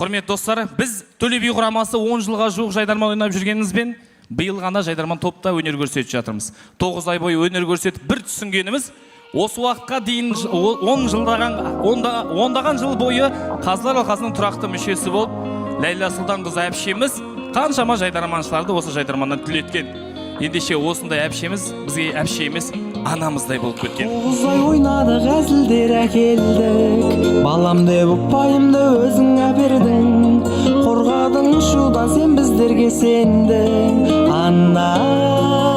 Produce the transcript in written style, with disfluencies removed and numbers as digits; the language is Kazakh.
Құрметті достар, біз Төле би құрамасы 10 жылға жуық жайдарман ойнап жүргенімізбен, биыл ғана жайдарман топта өнер көрсетіп жатырмыз. 9 ай бойы өнер көрсетіп бір түсінгеніміз, осы уақытқа дейін 10 жыл бойы Қазылар алқасының тұрақты мүшесі болып, Ләйла Сұлтанқызы әпшеміз қаншама жайдарманшыларды осы жайдарманнан түлеткен. Ендеше осындай әпшеміз бізге әпше емес, анамыздай болып кеткен. 9 ай ойнадық, әзілдер әкелдік, балам деп ұпайымды өзің әпердің, қорғадың шудан сен біздерге сендің, ана.